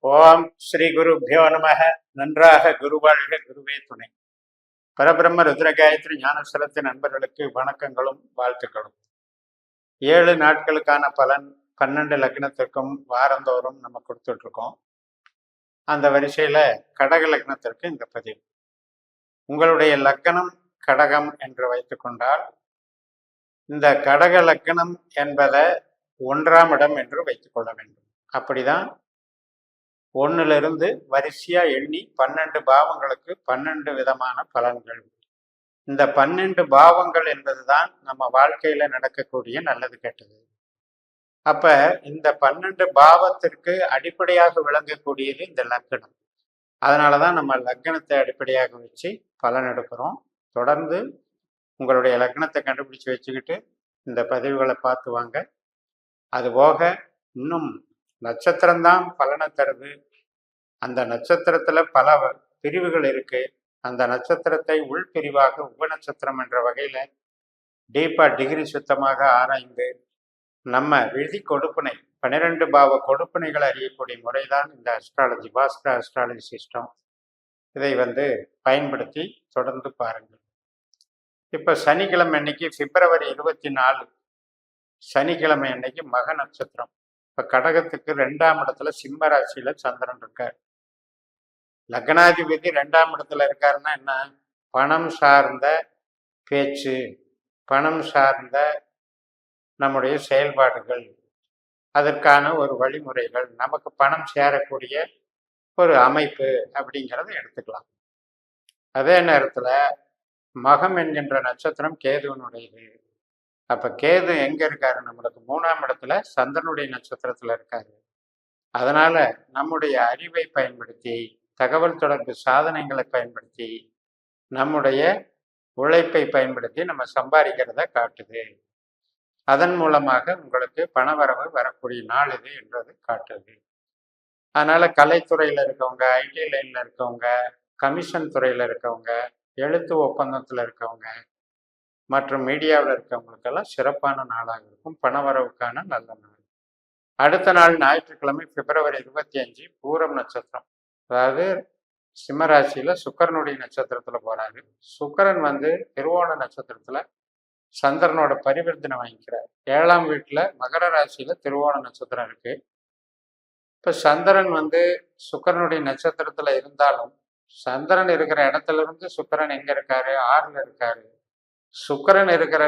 ஓம் ஸ்ரீ குருபியோ நமக. நன்றாக குருவாழ்க, குருவே துணை. பரபிரம்ம ருத்ர காயத்ரி ஞானஸ்தலத்தின் நண்பர்களுக்கு வணக்கங்களும் வாழ்த்துக்களும். 7 நாட்களுக்கான பலன் 12 லக்னத்திற்கும் வாரந்தோறும் நம்ம கொடுத்துட்டு இருக்கோம். அந்த வரிசையில கடக லக்னத்திற்கு இந்த பதிவு. உங்களுடைய லக்னம் கடகம் என்று வைத்துக் கொண்டால், இந்த கடக லக்னம் என்பதை 1ஆம் இடம் என்று வைத்துக் கொள்ள வேண்டும். அப்படிதான் 1லிருந்து வரிசையா எண்ணி 12 பாவங்களுக்கு 12 விதமான பலன்கள். இந்த 12 பாவங்கள் என்பதுதான் நம்ம வாழ்க்கையில நடக்கக்கூடிய நல்லது கெட்டது. அப்ப இந்த 12 பாவத்திற்கு அடிப்படையாக விளங்கக்கூடியது இந்த லக்னம். அதனாலதான் நம்ம லக்னத்தை அடிப்படையாக வச்சு பலன் எடுக்கிறோம். தொடர்ந்து உங்களுடைய லக்னத்தை கண்டுபிடிச்சு வச்சுக்கிட்டு இந்த பதிவுகளை பார்த்து வாங்க. அது போக இன்னும் நட்சத்திரம்தான் பலனை தருது. அந்த நட்சத்திரத்துல பல பிரிவுகள் இருக்கு. அந்த நட்சத்திரத்தை உள்பிரிவாக உபநட்சத்திரம் என்ற வகையில டீப்பா டிகிரி சுத்தமாக ஆராய்ந்து நம்ம விதி கொடுப்பினை 12 பாவ கொடுப்பினைகள் அறியக்கூடிய முறைதான் இந்த அஸ்ட்ராலஜி, பாஸ்கர் அஸ்ட்ராலஜி சிஸ்டம். இதை பயன்படுத்தி தொடர்ந்து பாருங்கள். இப்ப சனிக்கிழமை அன்னைக்கு பிப்ரவரி 24 சனிக்கிழமை அன்னைக்கு மக நட்சத்திரம். இப்ப கடகத்துக்கு 2ஆம் இடத்துல சிம்ம ராசியில சந்திரன் இருக்கார். லக்னாதிபதி 2ஆம் இடத்துல இருக்காருன்னா என்ன? பணம் சார்ந்த பேச்சு, பணம் சார்ந்த நம்முடைய செயல்பாடுகள், அதற்கான ஒரு வழிமுறைகள், நமக்கு பணம் சேரக்கூடிய ஒரு அமைப்பு அப்படிங்கிறத எடுத்துக்கலாம். அதே நேரத்துல மகம் என்கின்ற நட்சத்திரம் கேதுவனுடையது. அப்ப கேது எங்க இருக்காரு? நம்மளுக்கு 3ஆம் இடத்துல சந்திரனுடைய நட்சத்திரத்துல இருக்காரு. அதனால நம்முடைய அறிவை பயன்படுத்தி, தகவல் தொடர்பு சாதனங்களை பயன்படுத்தி, நம்முடைய உழைப்பை பயன்படுத்தி நம்ம சம்பாதிக்கிறத காட்டுது. அதன் மூலமாக உங்களுக்கு பணவரவு வரக்கூடிய நாள் இது என்றது காட்டுது. அதனால கலைத்துறையில இருக்கவங்க, ஐடி லைன்ல இருக்கவங்க, கமிஷன் துறையில இருக்கவங்க, எழுத்து ஒப்பந்தத்துல இருக்கவங்க மற்றும் மீடியாவில் இருக்கவங்களுக்கெல்லாம் சிறப்பான நாளாக இருக்கும். பணவரவுக்கான நல்ல நாள். அடுத்த நாள் ஞாயிற்றுக்கிழமை பிப்ரவரி 25 பூரம் நட்சத்திரம். அதாவது சிம்மராசியில சுக்கரனுடைய நட்சத்திரத்துல போறாரு. சுக்கரன் திருவோண நட்சத்திரத்துல சந்திரனோட பரிவர்த்தனை வாங்கிக்கிறார். 7ஆம் வீட்டுல மகர ராசியில திருவோண நட்சத்திரம் இருக்கு. இப்ப சந்திரன் சுக்கரனுடைய நட்சத்திரத்துல இருந்தாலும், சந்திரன் இருக்கிற இடத்துல இருந்து சுக்கரன் எங்க இருக்காரு? 6ல இருக்காரு. சுக்கரன் இருக்கிற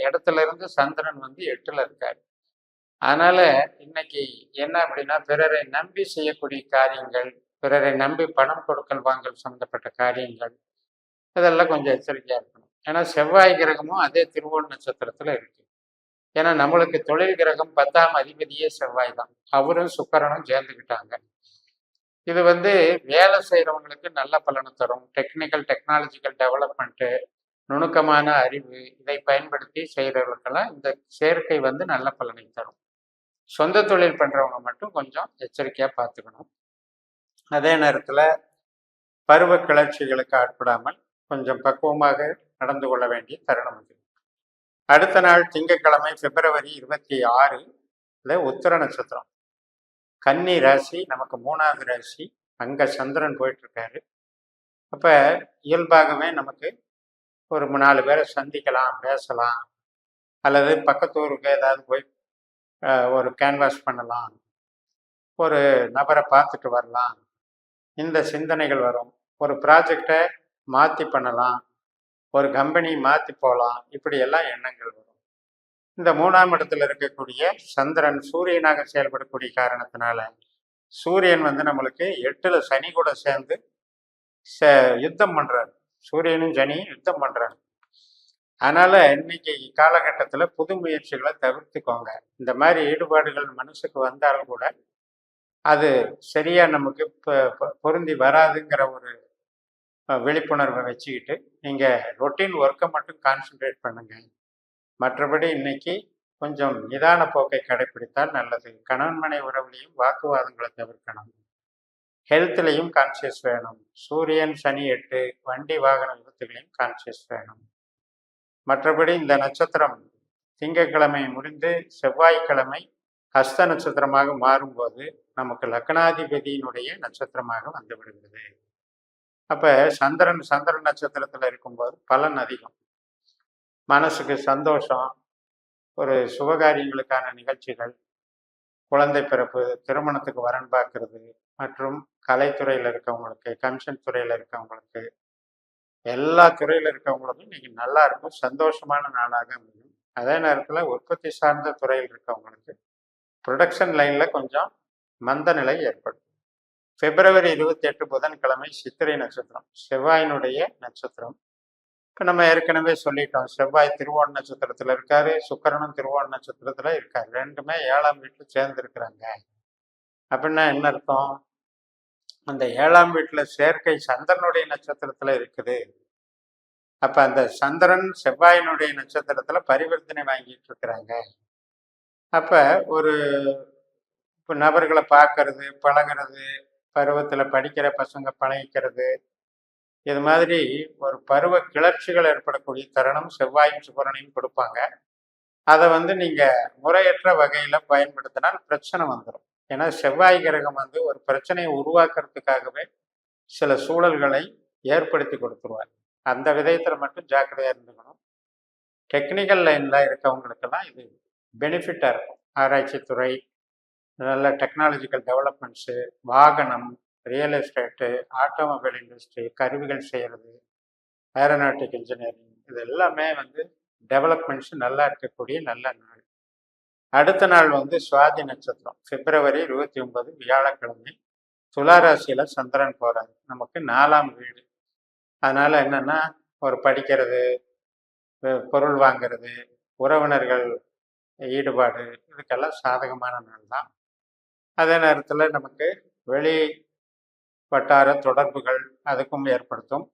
இடத்துல இருந்து சந்திரன் 8ல இருக்காரு. அதனால இன்னைக்கு என்ன அப்படின்னா, பிறரை நம்பி செய்யக்கூடிய காரியங்கள், பிறரை நம்பி பணம் கொடுக்கல் வாங்கல் சம்பந்தப்பட்ட காரியங்கள், இதெல்லாம் கொஞ்சம் எச்சரிக்கையா இருக்கணும். ஏன்னா செவ்வாய் கிரகமும் அதே திருவோண நட்சத்திரத்துல இருக்கு. ஏன்னா நம்மளுக்கு தொழில் கிரகம் 10ஆம் அதிபதியே செவ்வாய் தான். அவரும் சுக்கரனும் சேர்ந்துக்கிட்டாங்க. இது வேலை செய்யறவங்களுக்கு நல்ல பலனை தரும். டெக்னாலஜிக்கல் டெவலப்மெண்ட்டு, நுணுக்கமான அறிவு, இதை பயன்படுத்தி செய்யறவர்களுக்கெல்லாம் இந்த சேர்க்கை நல்ல பலனை தரும். சொந்த தொழில் பண்றவங்க மட்டும் கொஞ்சம் எச்சரிக்கையா பார்த்துக்கணும். அதே நேரத்துல பருவ கிளர்ச்சிகளுக்கு ஆட்படாமல் கொஞ்சம் பக்குவமாக நடந்து கொள்ள வேண்டிய தருணம் இது. அடுத்த நாள் திங்கட்கிழமை பிப்ரவரி 26 உத்திர நட்சத்திரம். கன்னி ராசி நமக்கு 3ஆவது ராசி. அங்க சந்திரன் போயிட்டு இருக்காரு. அப்ப இயல்பாகவே நமக்கு ஒரு 4 பேரை சந்திக்கலாம், பேசலாம், அல்லது பக்கத்தூருக்கு ஏதாவது போய் ஒரு கேன்வாஸ் பண்ணலாம், ஒரு நபரை பார்த்துட்டு வரலாம், இந்த சிந்தனைகள் வரும். ஒரு ப்ராஜெக்டை மாற்றி பண்ணலாம், ஒரு கம்பெனி மாற்றி போகலாம், இப்படி எல்லாம் எண்ணங்கள் வரும். இந்த 3ஆம் இடத்துல இருக்கக்கூடிய சந்திரன் சூரியனாக செயல்படக்கூடிய காரணத்தினால, சூரியன் நம்மளுக்கு 8ல சனி கூட சேர்ந்து யுத்தம் பண்றாரு. சூரியனும் சனியும் யுத்தம் பண்றாரு. அதனால இன்னைக்கு காலகட்டத்துல புது முயற்சிகளை தவிர்த்துக்கோங்க. இந்த மாதிரி ஈடுபாடுகள் மனசுக்கு வந்தாலும் கூட அது சரியா நமக்கு பொருந்தி வராதுங்கிற ஒரு விழிப்புணர்வை வச்சுக்கிட்டு நீங்க ரொட்டீன் ஒர்க்கை மட்டும் கான்சென்ட்ரேட் பண்ணுங்க. மற்றபடி இன்னைக்கு கொஞ்சம் நிதான போக்கை கடைபிடித்தால் நல்லது. கணவன் மனை உறவுலையும் வாக்குவாதங்களை தவிர்க்கணும். ஹெல்த்லையும் கான்சியஸ் வேணும். சூரியன் சனி 8, வண்டி வாகன விபத்துகளையும் கான்சியஸ் வேணும். மற்றபடி இந்த நட்சத்திரம் திங்கட்கிழமை முடிந்து செவ்வாய்க்கிழமை ஹஸ்த நட்சத்திரமாக மாறும்போது நமக்கு லக்னாதிபதியினுடைய நட்சத்திரமாக வந்து விடுகிறது. அப்ப சந்திரன் நட்சத்திரத்துல இருக்கும்போது பலன் அதிகம். மனசுக்கு சந்தோஷம், ஒரு சுபகாரியங்களுக்கான நிகழ்ச்சிகள், குழந்தை பிறப்பு, திருமணத்துக்கு வரன் பார்க்கறது மற்றும் கலைத்துறையில் இருக்கவங்களுக்கு, கமிஷன் துறையில் இருக்கவங்களுக்கு, எல்லா துறையில் இருக்கவங்களுக்கும் இன்னைக்கு நல்லா இருக்கும், சந்தோஷமான நாளாக அமையும். அதே நேரத்தில் உற்பத்தி சார்ந்த துறையில் இருக்கவங்களுக்கு ப்ரொடக்ஷன் லைனில் கொஞ்சம் மந்த நிலை ஏற்படும். பிப்ரவரி 28 புதன்கிழமை சித்திரை நட்சத்திரம், செவ்வாயினுடைய நட்சத்திரம். இப்போ நம்ம ஏற்கனவே சொல்லிட்டோம், செவ்வாய் திருவோண நட்சத்திரத்தில் இருக்காரு, சுக்கிரனும் திருவோண நட்சத்திரத்தில் இருக்காரு. ரெண்டுமே 7ஆம் வீட்டில் சேர்ந்து இருக்கிறாங்க. அப்படின்னா என்ன அர்த்தம்? அந்த 7ஆம் வீட்டில் சேர்க்கை சந்திரனுடைய நட்சத்திரத்தில் இருக்குது. அப்போ அந்த சந்திரன் செவ்வாயினுடைய நட்சத்திரத்தில் பரிவர்த்தனை வாங்கிட்டு இருக்கிறாங்க. அப்போ ஒரு இப்போ நபர்களை பார்க்கறது, பழகிறது, பருவத்தில் படிக்கிற பசங்க பழகிக்கிறது, இது மாதிரி ஒரு பருவ கிளர்ச்சிகள் ஏற்படக்கூடிய தருணம் செவ்வாயும் சுக்கிரனையும் கொடுப்பாங்க. அதை நீங்கள் முறையற்ற வகையில் பயன்படுத்தினால் பிரச்சனை வந்துடும். ஏன்னா செவ்வாய் கிரகம் ஒரு பிரச்சனையை உருவாக்குறதுக்காகவே சில சூழல்களை ஏற்படுத்தி கொடுத்துருவார். அந்த விதயத்தில் மட்டும் ஜாக்கிரதையாக இருந்துக்கணும். டெக்னிக்கல் லைனில் இருக்கவங்களுக்கெல்லாம் இது பெனிஃபிட்டாக இருக்கும். ஆராய்ச்சி துறை, நல்ல டெக்னாலஜிக்கல் டெவலப்மெண்ட்ஸு, வாகனம், ரியல் எஸ்டேட்டு, ஆட்டோமொபைல் இண்டஸ்ட்ரி, கருவிகள் செய்கிறது, ஏரோநாட்டிக் இன்ஜினியரிங், இது எல்லாமே டெவலப்மெண்ட்ஸ் நல்லா இருக்கக்கூடிய நல்ல நாள். அடுத்த நாள் சுவாதி நட்சத்திரம், பிப்ரவரி 29 வியாழக்கிழமை. துளாராசியில் சந்திரன் போகிறார், நமக்கு 4ஆம் வீடு. அதனால் என்னென்னா ஒரு படிக்கிறது, பொருள் வாங்கிறது, உறவினர்கள் ஈடுபாடு, இதுக்கெல்லாம் சாதகமான நாள் தான். அதே நேரத்தில் நமக்கு வெளி வட்டார தொடர்புகள் அதுக்கும் ஏற்படுத்தும்.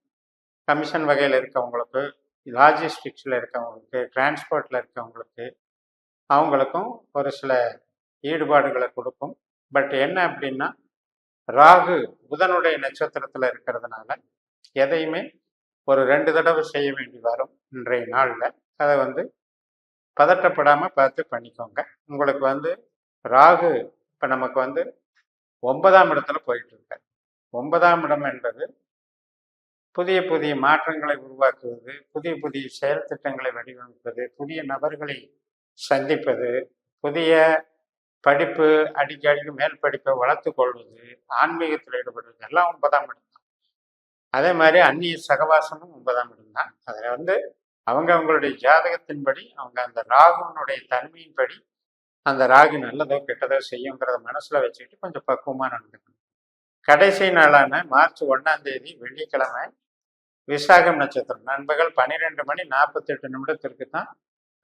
கமிஷன் வகையில் இருக்கவங்களுக்கு, லாஜிஸ்டிக்ஸில் இருக்கவங்களுக்கு, டிரான்ஸ்போர்ட்டில் இருக்கவங்களுக்கு, அவங்களுக்கும் ஒரு சில ஈடுபாடுகளை கொடுக்கும். பட் என்ன அப்படின்னா, ராகு புதனுடைய நட்சத்திரத்தில் இருக்கிறதுனால எதையுமே ஒரு 2 தடவை செய்ய வேண்டி வரும் இன்றைய நாளில். அதை பதட்டப்படாமல் பார்த்து பண்ணிக்கோங்க. உங்களுக்கு ராகு இப்போ நமக்கு 9ஆம் இடத்துல போயிட்டு இருக்காரு. 9ஆம் இடம் என்பது புதிய புதிய மாற்றங்களை உருவாக்குவது, புதிய புதிய செயல் திட்டங்களை வடிவமைப்பது, புதிய நபர்களை சந்திப்பது, புதிய படிப்பு, அடிக்கடிக்கு மேல் படிப்பை வளர்த்து கொள்வது, ஆன்மீகத்தில் ஈடுபடுவது, எல்லாம் 9ஆம் இடம் தான். அதே மாதிரி அந்நிய சகவாசமும் 9ஆம் இடம் தான். அதில் அவங்களுடைய ஜாதகத்தின்படி அவங்க அந்த ராகுனுடைய தன்மையின்படி அந்த ராகு நல்லதோ கெட்டதோ செய்யுங்கிறத மனசில் வச்சுக்கிட்டு கொஞ்சம் பக்குவமாக நடந்துக்கணும். கடைசி நாளான மார்ச் 1ஆம் தேதி வெள்ளிக்கிழமை விசாகம் நட்சத்திரம் நண்பகல் 12:48 தான்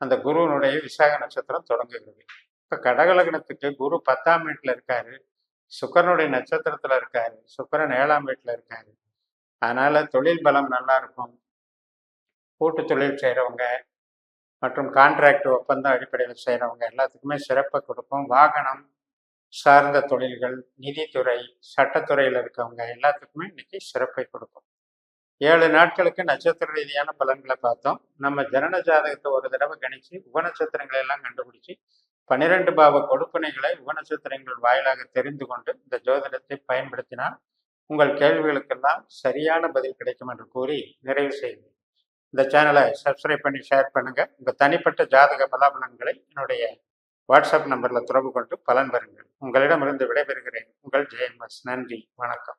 அந்த குருவனுடைய விசாக நட்சத்திரம் தொடங்குகிறது. இப்போ கடகலக்னத்துக்கு குரு 10ஆம் வீட்டில் இருக்காரு, சுக்கிரனுடைய நட்சத்திரத்தில் இருக்காரு, சுக்கிரன் 7ஆம் வீட்டில் இருக்காரு. அதனால தொழில் பலம் நல்லா இருக்கும். கூட்டு தொழில் செய்கிறவங்க மற்றும் கான்ட்ராக்ட் ஒப்பந்த அடிப்படையில் செய்கிறவங்க எல்லாத்துக்குமே சிறப்பை கொடுக்கும். வாகனம் சார்ந்த தொழில்கள், நிதித்துறை, சட்டத்துறையில் இருக்கவங்க எல்லாத்துக்குமே இன்னைக்கு சிறப்பை கொடுக்கும். 7 நாட்களுக்கு நட்சத்திர ரீதியான பலன்களை பார்த்தோம். நம்ம ஜனன ஜாதகத்தை ஒரு தடவை கணிச்சு உபநட்சத்திரங்களை எல்லாம் கண்டுபிடிச்சி 12 பாவ கொடுப்பனைகளை உபநட்சத்திரங்கள் வாயிலாக தெரிந்து கொண்டு இந்த ஜோதிடத்தை பயன்படுத்தினால் உங்கள் கேள்விகளுக்கெல்லாம் சரியான பதில் கிடைக்கும் என்று கூறி நிறைவு செய்கிறேன். இந்த சேனலை சப்ஸ்கிரைப் பண்ணி ஷேர் பண்ணுங்க. உங்கள் தனிப்பட்ட ஜாதக பலாபலன்களை என்னுடைய வாட்ஸ்அப் நம்பரில் தொடர்பு கொண்டு பலன் பெறுங்கள். உங்களிடமிருந்து விடைபெறுகிறேன். உங்கள் JMS. நன்றி, வணக்கம்.